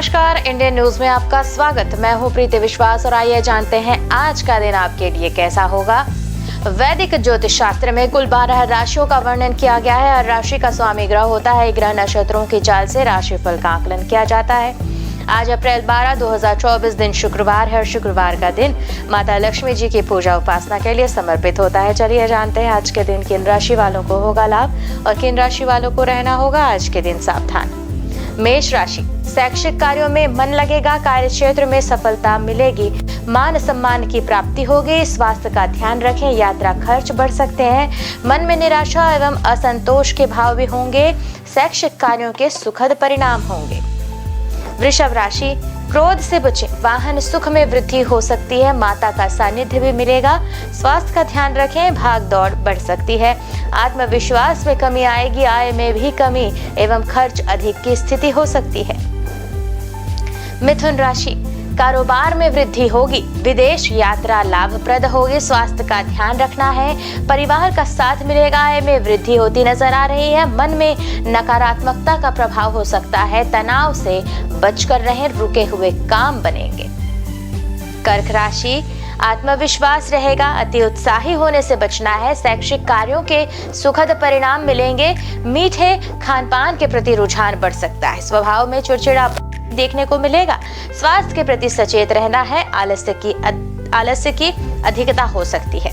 नमस्कार, Indian news में आपका स्वागत। मैं हूं प्रीति विश्वास और आइए जानते हैं आज का दिन आपके लिए कैसा होगा। वैदिक ज्योतिष शास्त्र में कुल 12 राशियों का वर्णन किया गया है। हर राशि का स्वामी ग्रह होता है। ग्रह नक्षत्रों की चाल से राशिफल का आकलन किया जाता है। आज अप्रैल 12, 2024 दिन शुक्रवार है और शुक्रवार का दिन माता लक्ष्मी जी की पूजा उपासना के लिए समर्पित होता है। चलिए जानते हैं आज के दिन किन राशि वालों को होगा लाभ और किन राशि वालों को रहना होगा आज के दिन सावधान। मेष राशि, शैक्षिक कार्यों में मन लगेगा। कार्य क्षेत्र में सफलता मिलेगी। मान सम्मान की प्राप्ति होगी। स्वास्थ्य का ध्यान रखें। यात्रा खर्च बढ़ सकते हैं। मन में निराशा एवं असंतोष के भाव भी होंगे। शैक्षिक कार्यों के सुखद परिणाम होंगे। वृषभ राशि, क्रोध से बचें। वाहन सुख में वृद्धि हो सकती है। माता का सानिध्य भी मिलेगा। स्वास्थ्य का ध्यान रखें। भाग दौड़ बढ़ सकती है। आत्मविश्वास में कमी आएगी। आय में भी कमी एवं खर्च अधिक की स्थिति हो सकती है। मिथुन राशि, कारोबार में वृद्धि होगी। विदेश यात्रा लाभप्रद होगी। स्वास्थ्य का ध्यान रखना है। परिवार का साथ मिलेगा। आय में वृद्धि होती नजर आ रही है। मन में नकारात्मकता का प्रभाव हो सकता है। तनाव से बचकर रहें। रुके हुए काम बनेंगे। कर्क राशि, आत्मविश्वास रहेगा। अति उत्साही होने से बचना है। शैक्षिक कार्यों के सुखद परिणाम मिलेंगे। मीठे खान पान के प्रति रुझान बढ़ सकता है। स्वभाव में चिड़चिड़ा देखने को मिलेगा। स्वास्थ्य के प्रति सचेत रहना है। आलस्य की अधिकता हो सकती है।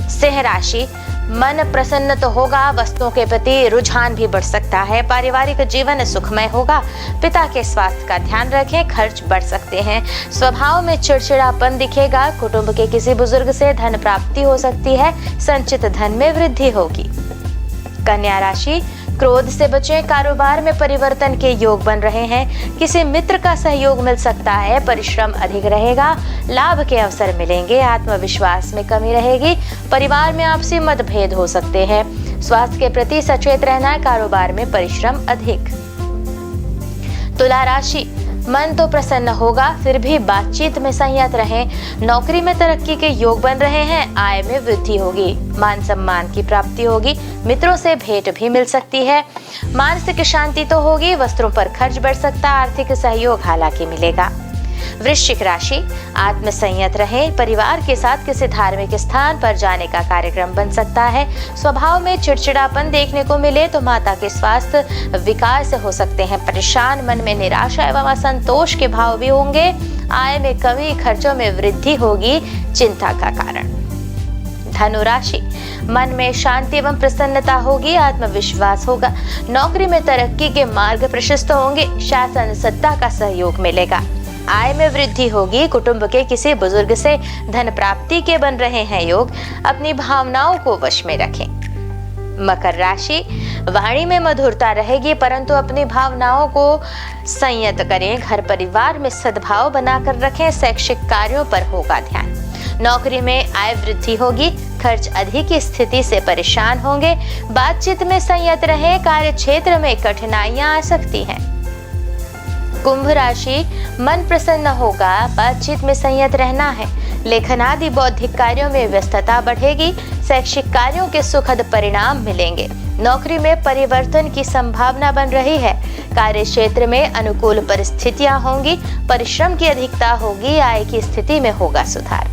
सिंह राशि, मन प्रसन्न तो होगा। वस्तुओं के प्रति रुझान भी बढ़ सकता है। पारिवारिक जीवन सुखमय होगा। पिता के स्वास्थ्य का ध्यान रखें। खर्च बढ़ सकते हैं। स्वभाव में चिड़चिड़ापन दिखेगा। कुटुंब के किसी बुजुर्ग से धन प्राप्ति हो सकती है। संचित धन में वृद्धि होगी। कन्या राशि, क्रोध से बचें। कारोबार में परिवर्तन के योग बन रहे हैं। किसी मित्र का सहयोग मिल सकता है। परिश्रम अधिक रहेगा। लाभ के अवसर मिलेंगे। आत्मविश्वास में कमी रहेगी। परिवार में आपसी मतभेद हो सकते हैं। स्वास्थ्य के प्रति सचेत रहना है। कारोबार में परिश्रम अधिक। तुला राशि, मन तो प्रसन्न होगा, फिर भी बातचीत में संयत रहें। नौकरी में तरक्की के योग बन रहे हैं। आय में वृद्धि होगी। मान सम्मान की प्राप्ति होगी। मित्रों से भेंट भी मिल सकती है। मानसिक शांति तो होगी। वस्त्रों पर खर्च बढ़ सकता है। आर्थिक सहयोग हालांकि मिलेगा। वृश्चिक राशि, आत्म संयत रहें। परिवार के साथ किसी धार्मिक स्थान पर जाने का कार्यक्रम बन सकता है। स्वभाव में चिड़चिड़ापन देखने को मिले तो माता के स्वास्थ्य विकार से हो सकते हैं परेशान। मन में निराशा एवं असंतोष के भाव भी होंगे। आय में कमी, खर्चों में वृद्धि होगी। चिंता का कारण। धनु राशि, मन में शांति एवं प्रसन्नता होगी। आत्मविश्वास होगा। नौकरी में तरक्की के मार्ग प्रशस्त होंगे। शासन सत्ता का सहयोग मिलेगा। आय में वृद्धि होगी। कुटुंब के किसी बुजुर्ग से धन प्राप्ति के बन रहे हैं योग। अपनी भावनाओं को वश में रखें। मकर राशि, वाणी में मधुरता रहेगी परंतु अपनी भावनाओं को संयत करें। घर परिवार में सद्भाव बनाकर रखें। शैक्षिक कार्यों पर होगा ध्यान। नौकरी में आय वृद्धि होगी। खर्च अधिक की स्थिति से परेशान होंगे। बातचीत में संयत रहें। कार्य क्षेत्र में कठिनाइयां आ सकती हैं। कुंभ राशि, मन प्रसन्न होगा। बातचीत में संयत रहना है। लेखन आदि बौद्धिक कार्यों में व्यस्तता बढ़ेगी। शैक्षिक कार्यों के सुखद परिणाम मिलेंगे। नौकरी में परिवर्तन की संभावना बन रही है। कार्य क्षेत्र में अनुकूल परिस्थितियां होंगी। परिश्रम की अधिकता होगी। आय की स्थिति में होगा सुधार।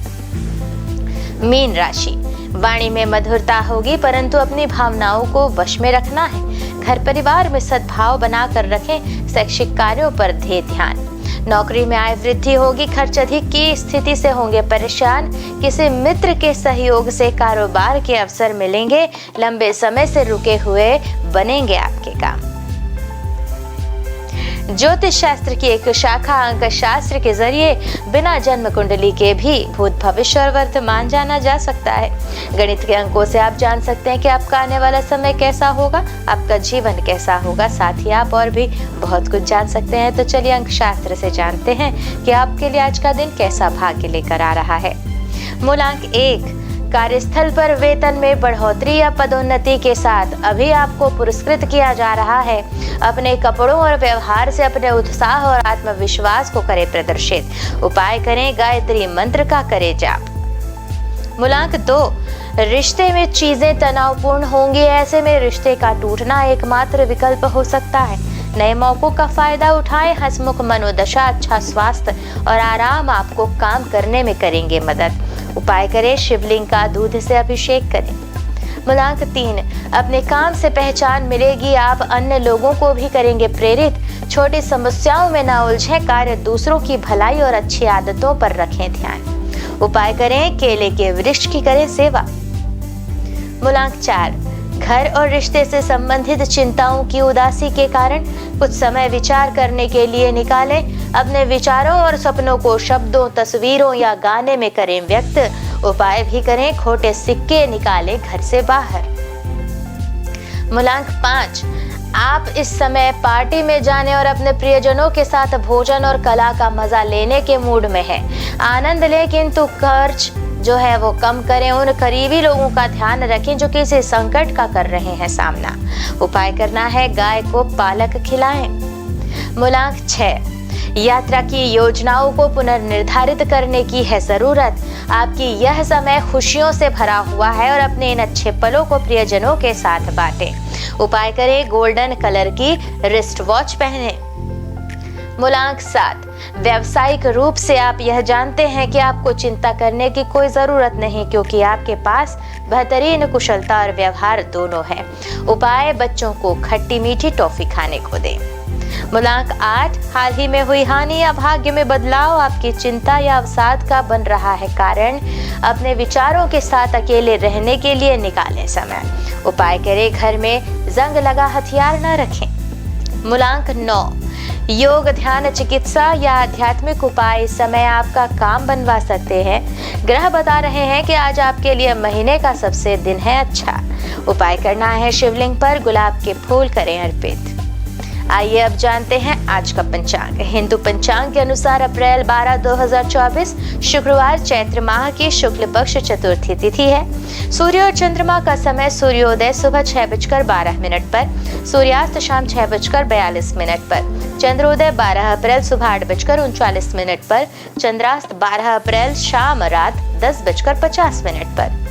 मीन राशि, वाणी में मधुरता होगी परंतु अपनी भावनाओं को वश में रखना है। घर परिवार में सद्भाव बनाकर रखें। शैक्षिक कार्यों पर दे ध्यान। नौकरी में आय वृद्धि होगी। खर्च अधिक की स्थिति से होंगे परेशान। किसी मित्र के सहयोग से कारोबार के अवसर मिलेंगे। लंबे समय से रुके हुए बनेंगे आपके काम। ज्योतिष शास्त्र की एक शाखा अंक शास्त्र के जरिए बिना जन्म कुंडली के भी भूत भविष्य और वर्तमान जाना जा सकता है। गणित के अंकों से आप जान सकते हैं कि आपका आने वाला समय कैसा होगा, आपका जीवन कैसा होगा। साथ ही आप और भी बहुत कुछ जान सकते हैं। तो चलिए अंक शास्त्र से जानते हैं कि आपके लिए आज का दिन कैसा भाग्य लेकर आ रहा है। मूलांक 1, कार्यस्थल पर वेतन में बढ़ोतरी या पदोन्नति के साथ अभी आपको पुरस्कृत किया जा रहा है। अपने कपड़ों और व्यवहार से अपने उत्साह और आत्मविश्वास को करें प्रदर्शित। उपाय करें, गायत्री मंत्र का करें जाप। मूलांक 2, रिश्ते में चीजें तनावपूर्ण होंगी। ऐसे में रिश्ते का टूटना एकमात्र विकल्प हो सकता है। नए मौकों का फायदा उठाएं। हंसमुख मनोदशा, अच्छा स्वास्थ्य और आराम आपको काम करने में करेंगे मदद। उपाय करें, शिवलिंग का दूध से अभिषेक करें। मूलांक 3, अपने काम से पहचान मिलेगी, आप अन्य लोगों को भी करेंगे प्रेरित। छोटी समस्याओं में ना उलझें, कार्य दूसरों की भलाई और अच्छी आदतों पर रखें ध्यान। उपाय करें, केले के वृक्ष की करें सेवा। मूलांक 4, घर और रिश्ते से संबंधित चिंताओं की उदासी के कारण कुछ समय विचार करने के लिए निकालें। अपने विचारों और सपनों को शब्दों, तस्वीरों या गाने में करें व्यक्त। उपाय भी करें, खोटे सिक्के निकालें घर से बाहर। मूलांक 5, आप इस समय पार्टी में जाने और अपने प्रियजनों के साथ भोजन और कला का मजा लेने के मूड में हैं। आनंद लें, किंतु खर्च जो है वो कम करें। उन करीबी लोगों का ध्यान रखें जो किसी संकट का कर रहे हैं सामना। उपाय करना है, गाय को पालक खिलाएं। मूलांक 6, यात्रा की योजनाओं को पुनर्निर्धारित करने की है जरूरत। आपकी यह समय खुशियों से भरा हुआ है और अपने इन अच्छे पलों को प्रियजनों के साथ बांटें। उपाय करें, गोल्डन कलर की रिस्ट वॉच पहनें। मूलांक 7, व्यावसायिक रूप से आप यह जानते हैं कि आपको चिंता करने की कोई जरूरत नहीं, क्योंकि आपके पास बेहतरीन कुशलता और व्यवहार दोनों है। उपाय, बच्चों को खट्टी मीठी टॉफी खाने को दें। मूलांक 8, हाल ही में हुई हानि या भाग्य में बदलाव आपकी चिंता या अवसाद का बन रहा है कारण। अपने विचारों के साथ अकेले रहने के लिए निकालें समय। उपाय करें, घर में जंग लगा हथियार न रखें। मूलांक 9, योग, ध्यान, चिकित्सा या आध्यात्मिक उपाय इस समय आपका काम बनवा सकते हैं। ग्रह बता रहे हैं कि आज आपके लिए महीने का सबसे दिन है अच्छा। उपाय करना है, शिवलिंग पर गुलाब के फूल करें अर्पित। आइए अब जानते हैं आज का पंचांग। हिंदू पंचांग के अनुसार अप्रैल 12, 2024 शुक्रवार चैत्र माह की शुक्ल पक्ष चतुर्थी तिथि है। सूर्य और चंद्रमा का समय सूर्योदय सुबह 6:12 पर, सूर्यास्त शाम 6:42 पर, चंद्रोदय 12 अप्रैल सुबह 8:39 पर, चंद्रास्त 12 अप्रैल शाम रात 10:50 पर।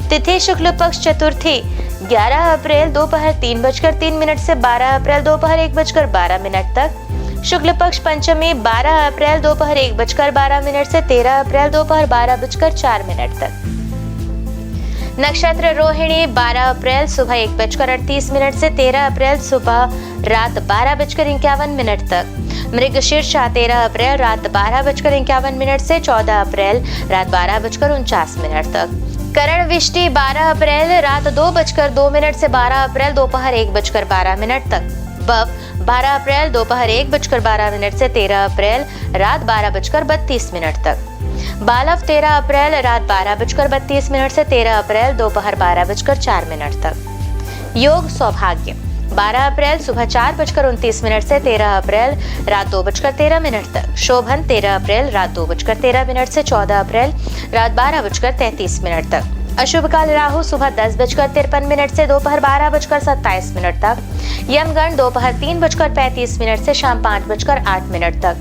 तिथि शुक्ल पक्ष चतुर्थी 11 अप्रैल दोपहर 3:03 से 12 अप्रैल दोपहर 1:12 तक। शुक्ल पक्ष पंचमी 12 अप्रैल दोपहर 1:12 से 13 अप्रैल दोपहर 12:04 तक। नक्षत्र रोहिणी 12 अप्रैल सुबह 1:38 से 13 अप्रैल सुबह रात 12:51 तक। मृगशीर्षा 13 अप्रैल रात 12:51 से 14 अप्रैल रात 12:49 तक। करण विष्टि 12 अप्रैल रात 2:02 से 12 अप्रैल दोपहर 1:12 तक। बव 12 अप्रैल दोपहर 1:12 से 13 अप्रैल रात 12:32 तक। बालव 13 अप्रैल रात 12:32 से 13 अप्रैल दोपहर 12:04 तक। योग सौभाग्य 12 अप्रैल सुबह 4:29 से 13 अप्रैल रात 2:13 तक। शोभन 13 अप्रैल रात 2:13 से 14 अप्रैल रात 12:33 तक। अशुभ काल राहु सुबह 10:53 से दोपहर 12:27 तक। यमगण दोपहर 3:35 से शाम 5:08 तक।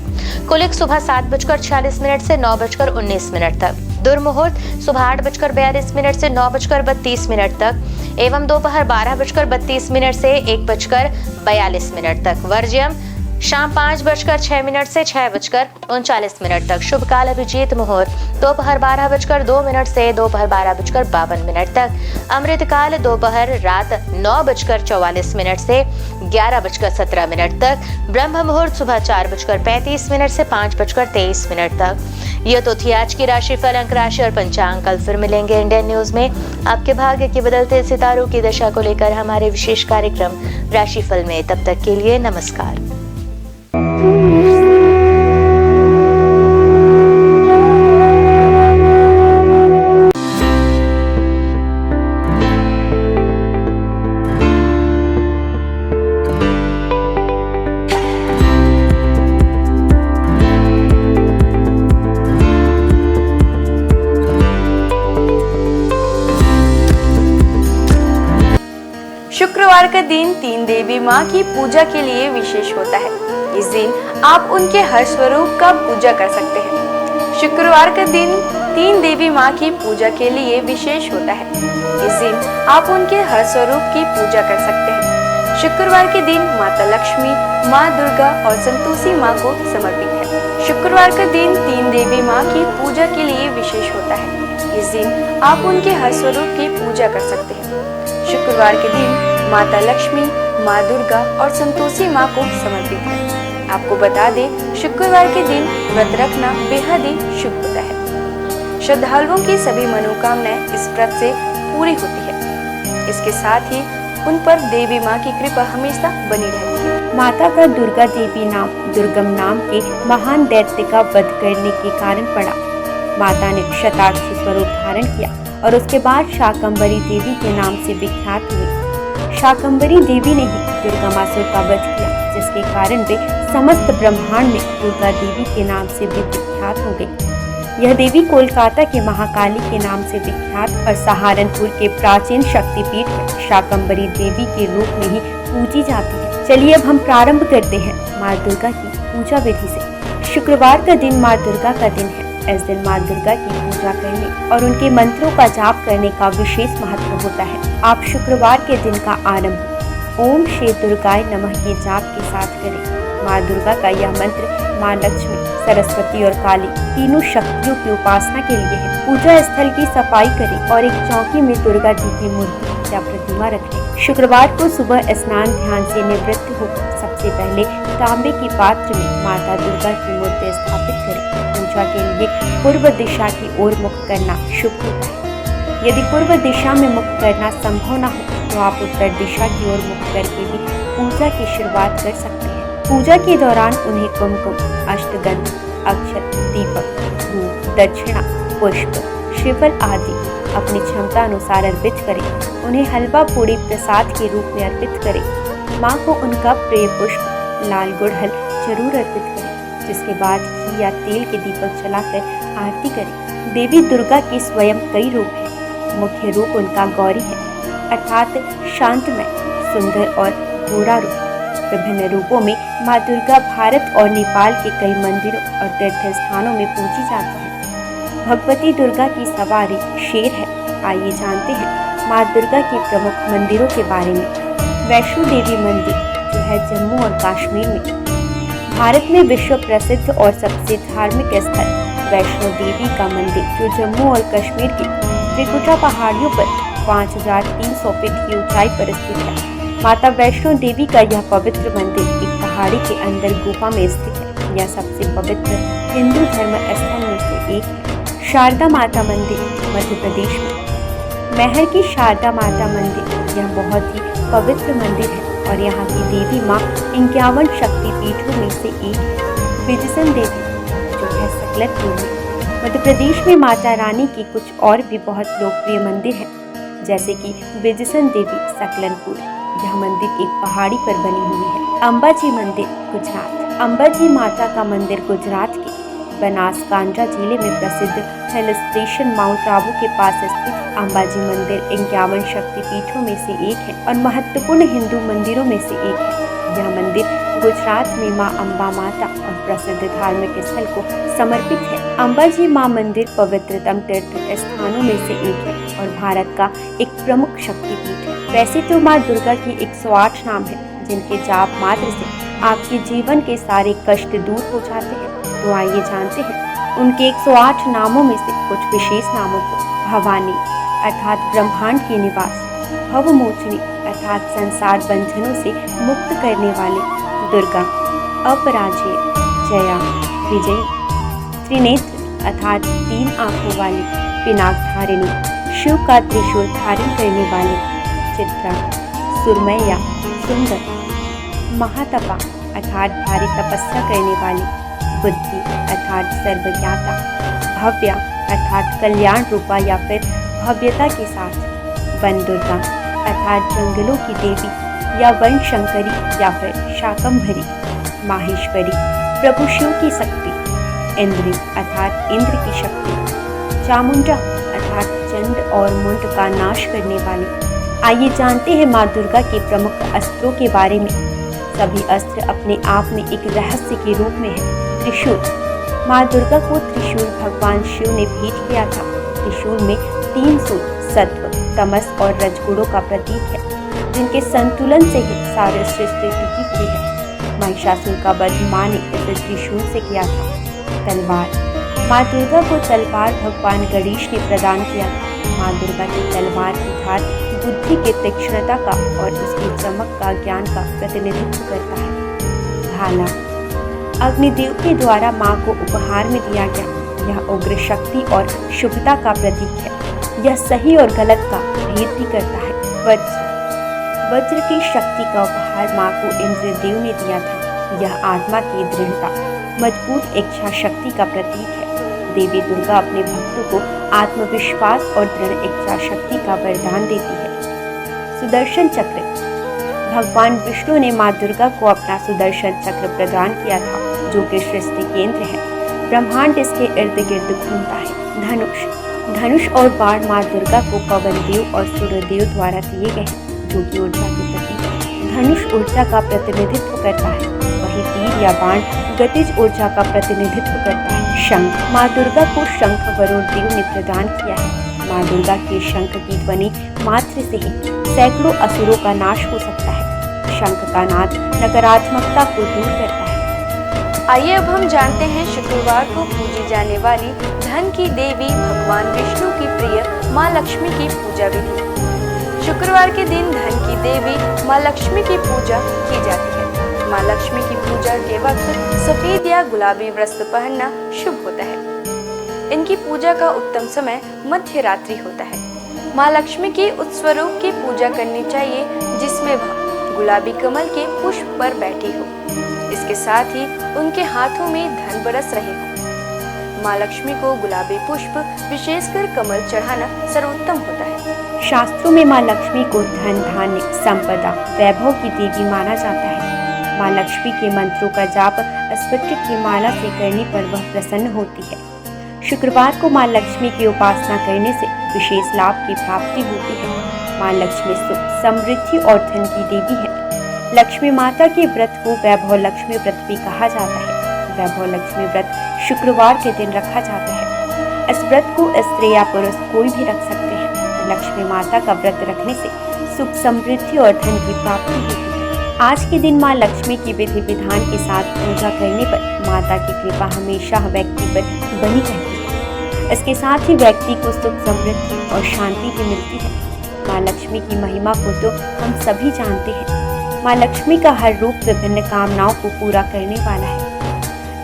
कुलिक सुबह 7:46 से 9:19 तक। दुर्मुहूर्त सुबह 8:42 से 9:32 तक एवं दोपहर 12:32 से 1:42 तक। वर्ज्यम शाम 5:06 से 6:39 तक। शुभ काल अभिजीत मुहूर्त दोपहर 12:02 से दोपहर 12:52 तक। अमृत काल दोपहर रात 9:44 से 11:17 तक। ब्रह्म मुहूर्त सुबह 4:35 से 5:23 तक। यह तो थी आज की राशिफल, अंक राशि और पंचांग। कल फिर मिलेंगे इंडियन न्यूज में आपके भाग्य के बदलते सितारों की दशा को लेकर हमारे विशेष कार्यक्रम राशिफल में। तब तक के लिए नमस्कार। शुक्रवार का दिन तीन देवी माँ की पूजा के लिए विशेष होता है। इस दिन आप उनके हर स्वरूप का पूजा कर सकते हैं। शुक्रवार का दिन तीन देवी माँ की पूजा के लिए विशेष होता है। इस दिन आप उनके हर स्वरूप की पूजा कर सकते हैं। शुक्रवार के दिन माता लक्ष्मी, माँ दुर्गा और संतोषी माँ को समर्पित है। शुक्रवार का दिन तीन देवी माँ की पूजा के लिए विशेष होता है। इस दिन आप उनके हर स्वरूप की पूजा कर सकते हैं। शुक्रवार के दिन माता लक्ष्मी, माँ दुर्गा और संतोषी माँ को समर्पित है। आपको बता दें, शुक्रवार के दिन व्रत रखना बेहद ही शुभ होता है। श्रद्धालुओं की सभी मनोकामनाएं इस व्रत से पूरी होती है। इसके साथ ही उन पर देवी माँ की कृपा हमेशा बनी रहती है। माता का दुर्गा देवी नाम दुर्गम नाम के महान दैत्य का वध करने के कारण पड़ा। माता ने शताक्षी स्वरूप धारण किया और उसके बाद शाकंभरी देवी के नाम से विख्यात हुई। शाकंभरी देवी ने ही दुर्गामासुर का वध किया, जिसके कारण वे समस्त ब्रह्मांड में दुर्गा देवी के नाम से भी विख्यात हो गई। यह देवी कोलकाता के महाकाली के नाम से विख्यात और सहारनपुर के प्राचीन शक्तिपीठ में शाकंभरी देवी के रूप में ही पूजी जाती है। चलिए अब हम प्रारंभ करते हैं माँ दुर्गा की पूजा विधि से। शुक्रवार का दिन माँ दुर्गा का दिन है। इस दिन माँ दुर्गा की पूजा करने और उनके मंत्रों का जाप करने का विशेष महत्व होता है। आप शुक्रवार के दिन का आरंभ ओम श्री दुर्गाय नमः के जाप के साथ करें। माँ दुर्गा का यह मंत्र माँ लक्ष्मी, सरस्वती और काली तीनों शक्तियों की उपासना के लिए है। पूजा स्थल की सफाई करें और एक चौकी में दुर्गा जी की मूर्ति या प्रतिमा रखें। शुक्रवार को सुबह स्नान ध्यान से निवृत्त होकर सबसे पहले तांबे के पात्र में माता दुर्गा की मूर्ति स्थापित करें। पूजा के लिए पूर्व दिशा की ओर मुख करना शुभ होता है। यदि पूर्व दिशा में मुख करना संभव न हो तो आप उत्तर दिशा की ओर मुख करके भी पूजा की शुरुआत कर सकते हैं। पूजा के दौरान उन्हें कुमकुम, अष्टगंध, अक्षत, दीपक, धूप, दक्षिणा, पुष्प, श्रीफल आदि अपनी क्षमता अनुसार अर्पित करें। उन्हें हलवा पूड़ी प्रसाद के रूप में अर्पित करें। माँ को उनका प्रिय पुष्प लाल गुड़हल जरूर अर्पित करें, जिसके बाद घी या तेल के दीपक जलाकर आरती करें। देवी दुर्गा के स्वयं कई रूप हैं। मुख्य रूप उनका गौरी है, अर्थात शांतमय, सुंदर और गोरा रूप। विभिन्न रूपों में माँ दुर्गा भारत और नेपाल के कई मंदिरों और तीर्थ स्थानों में पूजी जाती है। भगवती दुर्गा की सवारी शेर है। आइए जानते हैं माँ दुर्गा के प्रमुख मंदिरों के बारे में। वैष्णो देवी मंदिर जो है जम्मू और कश्मीर में। भारत में विश्व प्रसिद्ध और सबसे धार्मिक स्थल वैष्णो देवी का मंदिर जो जम्मू और कश्मीर के त्रिकुटा पहाड़ियों पर 5300 फीट की ऊंचाई पर स्थित है। माता वैष्णो देवी का यह पवित्र मंदिर एक पहाड़ी के अंदर गुफा में स्थित है। यह सबसे पवित्र हिंदू धर्म स्थल में से एक है। शारदा माता मंदिर मध्य प्रदेश में। महर की शारदा माता मंदिर यह बहुत ही पवित्र मंदिर है और यहाँ की देवी माँ 51 शक्तिपीठों में से एक है। विजयसन देवी जो है सकलनपुर में। मध्य प्रदेश में माता रानी की कुछ और भी बहुत लोकप्रिय मंदिर हैं, जैसे कि विजयसन देवी सकलनपुर। यह मंदिर एक पहाड़ी पर बनी हुई है। अंबाजी मंदिर गुजरात। अंबाजी माता का मंदिर गुजरात के बनासकांठा जिले में प्रसिद्ध हिल स्टेशन माउंट आबू के पास स्थित अंबाजी मंदिर 51 शक्तिपीठों में से एक है और महत्वपूर्ण हिंदू मंदिरों में से एक है। यह मंदिर गुजरात में मां अम्बा माता और प्रसिद्ध धार्मिक स्थल को समर्पित है। अंबाजी मां मंदिर पवित्रतम तीर्थ स्थानों में से एक है और भारत का एक प्रमुख शक्तिपीठ है। वैसे तो मां दुर्गा की 108 नाम है, जिनके जाप मात्र से आपके जीवन के सारे कष्ट दूर हो जाते हैं। तो आइए जानते हैं उनके 108 नामों में से कुछ विशेष नामों को। भवानी अर्थात ब्रह्मांड की निवास, भवमोचनी अर्थात संसार बंधनों से मुक्त करने वाले, दुर्गा, अपराजेय, जया, विजयी, त्रिनेत्र अर्थात 3 आंखों वाली, पिनाकधारिणी, शिव का त्रिशूल धारण करने वाले, चित्रा, सुरमैया, सुंदर, महातपा अर्थात भारी तपस्या करने वाली, बुद्धि अर्थात सर्वज्ञाता, भव्या अर्थात कल्याण रूपा या फिर भव्यता के साथ, वन दुर्गा अर्थात जंगलों की देवी या वन शंकरी या फिर शाकंभरी, माहेश्वरी प्रभु शिव की शक्ति, इंद्री अर्थात इंद्र की शक्ति, चामुंडा अर्थात चंड और मुंड का नाश करने वाली। आइए जानते हैं माँ दुर्गा के प्रमुख अस्त्रों के बारे में। सभी अस्त्र अपने आप में एक रहस्य के रूप में है। त्रिशूल, माँ दुर्गा को त्रिशूल भगवान शिव ने भेंट किया था। त्रिशूल में 3 सूल सत्व, तमस और रजगुणों का प्रतीक है। जिनके संतुलन से ही सारी सृष्टि टिकी हुई है। महिषासुर का वध मां ने इस त्रिशूल से किया था। तलवार। माँ दुर्गा को तलवार भगवान गणेश ने प्रदान किया था। माँ दुर्गा की तलवार की धार बुद्धि के तीक्ष्णता का और उसकी चमक का ज्ञान का प्रतिनिधित्व करता है। भाला। अग्निदेव के द्वारा माँ को उपहार में दिया गया। यह उग्र शक्ति और शुभता का प्रतीक है। यह सही और गलत का भेद भी करता है। वज्र। वज्र की शक्ति का उपहार माँ को इंद्रदेव ने दिया था। यह आत्मा की दृढ़ता, मजबूत इच्छा शक्ति का प्रतीक है। देवी दुर्गा अपने भक्तों को आत्मविश्वास और दृढ़ इच्छा शक्ति का वरदान देती है। सुदर्शन चक्र। भगवान विष्णु ने माँ दुर्गा को अपना सुदर्शन चक्र प्रदान किया था, जो कि सृष्टि केंद्र है। ब्रह्मांड इसके इर्द गिर्द घूमता है। धनुष। धनुष और बाण माँ दुर्गा को पवन देव और सूर्यदेव द्वारा दिए गए हैं, जो कि ऊर्जा की प्रतीक है। धनुष ऊर्जा का प्रतिनिधित्व करता है, वही तीर या बाण गतिज ऊर्जा का प्रतिनिधित्व करता है। शंख। माँ दुर्गा को शंख वरुण देव ने प्रदान किया है। माँ दुर्गा के शंख की ध्वनि मात्र से ही सैकड़ों असुरों का नाश हो सकता है। शंख का नाद नकारात्मकता को दूर करता है। आइए अब हम जानते हैं शुक्रवार को पूजी जाने वाली धन की देवी भगवान विष्णु की प्रिय माँ लक्ष्मी की पूजा विधि। शुक्रवार के दिन धन की देवी माँ लक्ष्मी की पूजा की जाती है। माँ लक्ष्मी की पूजा के वक्त सफेद या गुलाबी वस्त्र पहनना शुभ होता है। इनकी पूजा का उत्तम समय मध्य रात्रि होता है। माँ लक्ष्मी की उस स्वरूप की पूजा करनी चाहिए जिसमें वह गुलाबी कमल के पुष्प पर बैठी हो। इसके साथ ही उनके हाथों में धन बरस रहे हो। माँ लक्ष्मी को गुलाबी पुष्प विशेषकर कमल चढ़ाना सर्वोत्तम होता है। शास्त्रों में माँ लक्ष्मी को धन, धान्य, संपदा, वैभव की देवी माना जाता है। माँ लक्ष्मी के मंत्रों का जाप स्फटिक की माला से करने पर वह प्रसन्न होती है। शुक्रवार को माँ लक्ष्मी की उपासना करने से विशेष लाभ की प्राप्ति होती है। माँ लक्ष्मी सुख, समृद्धि और धन की देवी है। लक्ष्मी माता के व्रत को वैभव लक्ष्मी व्रत भी कहा जाता है। वैभव लक्ष्मी व्रत शुक्रवार के दिन रखा जाता है। इस व्रत को स्त्री या पुरुष कोई भी रख सकते हैं। लक्ष्मी माता का व्रत रखने से सुख, समृद्धि और धन की प्राप्ति होती है। आज के दिन माँ लक्ष्मी की विधि विधान के साथ पूजा करने पर माता की कृपा हमेशा व्यक्ति पर बनी रहती है। इसके साथ ही व्यक्ति को सुख, समृद्धि और शांति भी मिलती है। माँ लक्ष्मी की महिमा को तो हम सभी जानते हैं। माँ लक्ष्मी का हर रूप विभिन्न कामनाओं को पूरा करने वाला है।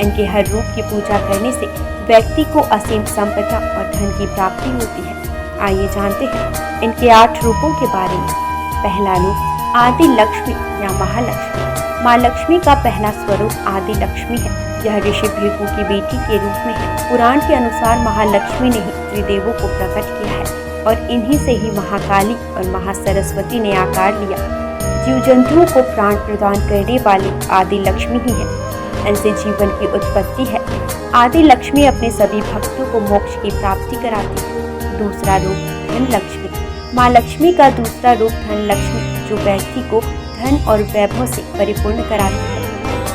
इनके हर रूप की पूजा करने से व्यक्ति को असीम संपदा और धन की प्राप्ति होती है। आइए जानते हैं इनके 8 रूपों के बारे में। पहला रूप आदि लक्ष्मी या महालक्ष्मी। माँ लक्ष्मी का पहला स्वरूप आदि लक्ष्मी है। यह ऋषि भृगु की बेटी के रूप में है। पुराण के अनुसार महालक्ष्मी ने ही त्रिदेवों को प्रकट किया है और इन्हीं से ही महाकाली और महासरस्वती ने आकार लिया। जीव जंतुओं को प्राण प्रदान करने वाली आदि लक्ष्मी ही है। इनसे जीवन की उत्पत्ति है। आदि लक्ष्मी अपने सभी भक्तों को मोक्ष की प्राप्ति कराती है। दूसरा रूप धन लक्ष्मी। माँ लक्ष्मी का दूसरा रूप धन लक्ष्मी, जो व्यक्ति को धन और वैभव से परिपूर्ण कराती है।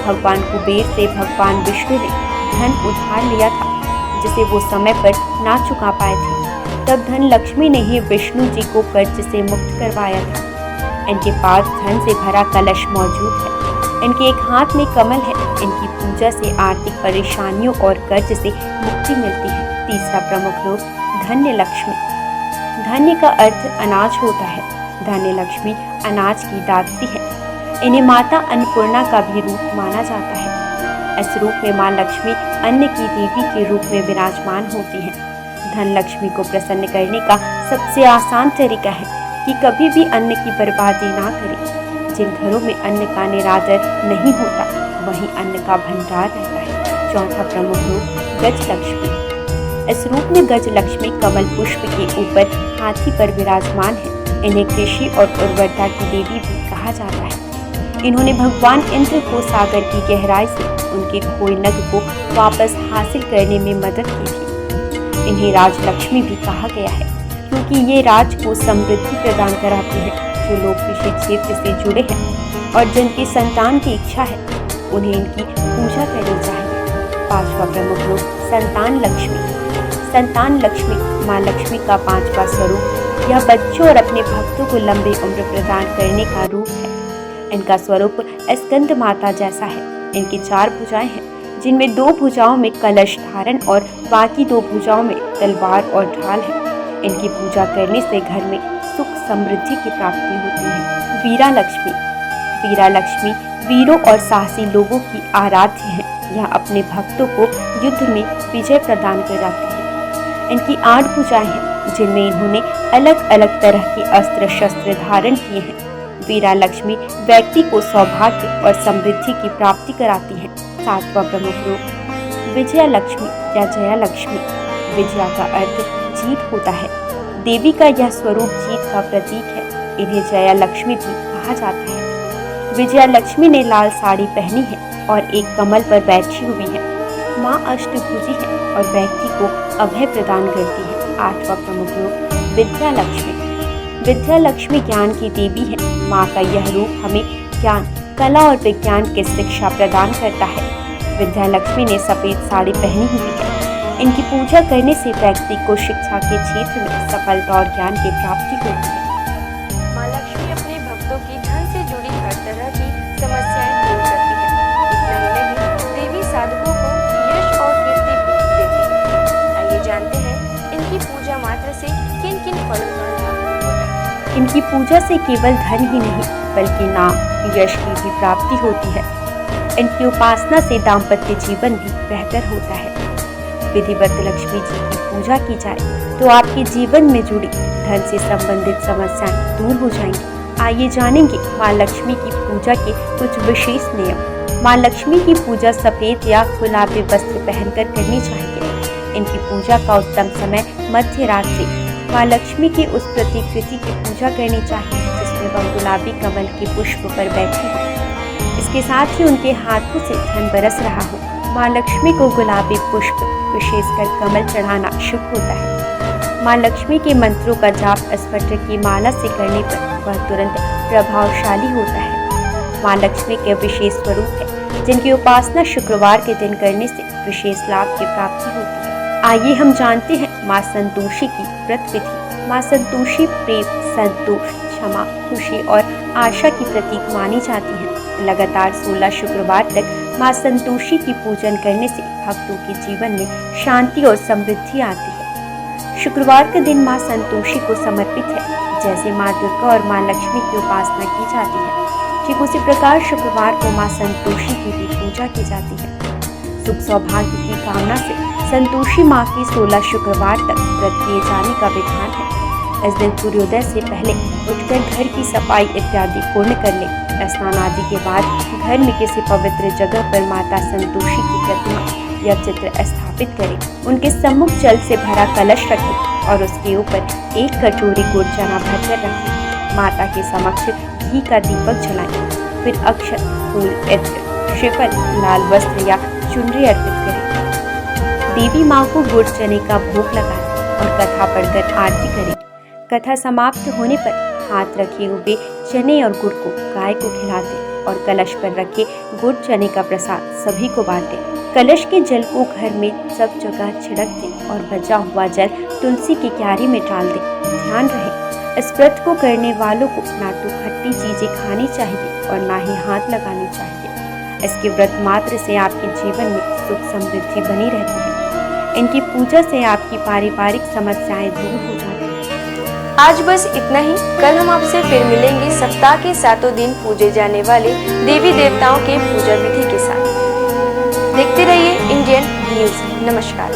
भगवान कुबेर से भगवान विष्णु ने धन उधार लिया था, जिसे वो समय पर ना चुका पाए थे। तब धन लक्ष्मी ने ही विष्णु जी को कर्ज से मुक्त करवाया था। इनके पास धन से भरा कलश मौजूद है। इनके एक हाथ में कमल है। इनकी पूजा से आर्थिक परेशानियों और कर्ज से मुक्ति मिलती है। तीसरा प्रमुख रूप धन्य लक्ष्मी। धन्य का अर्थ अनाज होता है। धन्य लक्ष्मी अनाज की दात्री है। इन्हें माता अन्नपूर्णा का भी रूप माना जाता है। इस रूप में माँ लक्ष्मी अन्न की देवी के रूप में विराजमान होती है। धन लक्ष्मी को प्रसन्न करने का सबसे आसान तरीका है कि कभी भी अन्न की बर्बादी ना करें। जिन घरों में अन्न का निरादर नहीं होता, वहीं अन्न का भंडार रहता है। चौथा प्रमुख रूप गज लक्ष्मी। इस रूप में गज लक्ष्मी कमल पुष्प के ऊपर हाथी पर विराजमान है। इन्हें कृषि और उर्वरता की देवी भी कहा जाता है। इन्होंने भगवान इंद्र को सागर की गहराई से उनके खोए नग को वापस हासिल करने में मदद की थी। इन्हें राजलक्ष्मी भी कहा गया है, क्योंकि ये राज को समृद्धि प्रदान कराती है। जो लोग कृषि क्षेत्र से जुड़े हैं और जिनकी संतान की इच्छा है, उन्हें इनकी पूजा करनी चाहिए। पांचवा प्रमुख रूप संतान लक्ष्मी। संतान लक्ष्मी माँ लक्ष्मी का पांचवा स्वरूप यह बच्चों और अपने भक्तों को लंबी उम्र प्रदान करने का रूप है। इनका स्वरूप स्कंद माता जैसा है। इनकी 4 भुजाएं हैं, जिनमें 2 भुजाओं में कलश धारण और बाकी 2 भुजाओं में तलवार और ढाल है। इनकी पूजा करने से घर में सुख समृद्धि की प्राप्ति होती है। वीरा लक्ष्मी। वीरा लक्ष्मी वीरों और साहसी लोगों की आराध्य है। यह अपने भक्तों को युद्ध में विजय प्रदान कर जाती है। इनकी 8 भुजाएं हैं, जिनमें इन्होंने अलग अलग तरह के अस्त्र शस्त्र धारण किए हैं। वीरा लक्ष्मी व्यक्ति को सौभाग्य और समृद्धि की प्राप्ति कराती है। 7वां प्रमुख रूप विजया लक्ष्मी या जया लक्ष्मी। विजया का अर्थ जीत होता है। देवी का यह स्वरूप जीत का प्रतीक है। इन्हें जया लक्ष्मी भी कहा जाता है। विजया लक्ष्मी ने लाल साड़ी पहनी है और एक कमल पर बैठी हुई है। माँ अष्टभुजी है और व्यक्ति को अभय प्रदान करती है। 8वां प्रमुख रूप विद्या लक्ष्मी। विद्या लक्ष्मी ज्ञान की देवी है। माँ का यह रूप हमें ज्ञान, कला और विज्ञान की शिक्षा प्रदान करता है। विद्या लक्ष्मी ने सफेद साड़ी पहनी हुई है। इनकी पूजा करने से व्यक्ति को शिक्षा के क्षेत्र में सफलता और ज्ञान की प्राप्ति होती है। माँ लक्ष्मी अपने भक्तों की धन से जुड़ी हर तरह की समस्याएं दूर करती है। इतना ही नहीं, देवी साधकों को यश और कीर्ति भी देती है। आइए जानते हैं इनकी पूजा मात्र से किन किन फलों का लाभ होता है। इनकी पूजा से केवल धन ही नहीं, बल्कि नाम, यश की भी प्राप्ति होती है। इनकी उपासना से दाम्पत्य जीवन भी बेहतर होता है। विधिवत लक्ष्मी जी की पूजा की जाए तो आपके जीवन में जुड़ी धन से संबंधित समस्याएं दूर हो जाएंगी। आइए जानेंगे माँ लक्ष्मी की पूजा के कुछ विशेष नियम। माँ लक्ष्मी की पूजा सफेद या गुलाबी वस्त्र पहनकर करनी चाहिए। इनकी पूजा का उत्तम समय मध्य रात्रि। माँ लक्ष्मी की उस प्रतिकृति की पूजा करनी चाहिए जिसमें वह गुलाबी कमल के पुष्प पर बैठी हो। इसके साथ ही उनके हाथों से धन बरस रहा हो। माँ लक्ष्मी को गुलाबी पुष्प, विशेषकर कमल चढ़ाना शुभ होता है। माँ लक्ष्मी के मंत्रों का जाप स्फटिक की माला से करने पर वह तुरंत प्रभावशाली होता है। माँ लक्ष्मी के विशेष स्वरूप है, जिनकी उपासना शुक्रवार के दिन करने से विशेष लाभ की प्राप्ति होती है। आइए हम जानते हैं माँ संतोषी की व्रत विधि। माँ संतोषी प्रेम, संतोष, क्षमा, खुशी और आशा की प्रतीक मानी जाती है। लगातार 16 शुक्रवार तक माँ संतोषी की पूजन करने से भक्तों के जीवन में शांति और समृद्धि आती है। शुक्रवार का दिन माँ संतोषी को समर्पित है। जैसे माँ दुर्गा और माँ लक्ष्मी की उपासना की जाती है, ठीक उसी प्रकार शुक्रवार को माँ संतोषी की भी पूजा की जाती है। सुख सौभाग्य की कामना से संतोषी माँ की 16 शुक्रवार तक व्रत किए जाने का विधान है। इस दिन सूर्योदय से पहले उठकर घर की सफाई इत्यादि पूर्ण कर ले। स्नान आदि के बाद घर में किसी पवित्र जगह पर माता संतोषी की प्रतिमा या चित्र स्थापित करें। उनके सम्मुख जल से भरा कलश रखें और उसके ऊपर 1 कटोरी गुड़ चना भरकर रखें। माता के समक्ष घी का दीपक जलाएं। फिर अक्षत, फूल, इत्र, श्रीफल, लाल वस्त्र या चुनरी अर्पित करें। देवी माँ को गुड़ चने का भोग लगाएं और कथा पढ़कर आरती करें। कथा समाप्त होने पर हाथ रखे हुए चने और गुड़ को गाय को खिला दें और कलश पर रखे गुड़ चने का प्रसाद सभी को बांटें। कलश के जल को घर में सब जगह छिड़क दें और बचा हुआ जल तुलसी की क्यारी में डाल दें। ध्यान रहे, इस व्रत को करने वालों को ना तो खट्टी चीजें खानी चाहिए और ना ही हाथ लगानी चाहिए। इसके व्रत मात्र से आपके जीवन में सुख समृद्धि बनी रहती है। इनकी पूजा से आपकी पारिवारिक समस्याएं दूर हो जाती हैं। आज बस इतना ही। कल हम आपसे फिर मिलेंगे सप्ताह के 7 दिन पूजे जाने वाले देवी देवताओं के पूजा विधि के साथ। देखते रहिए इंडियन न्यूज़। नमस्कार।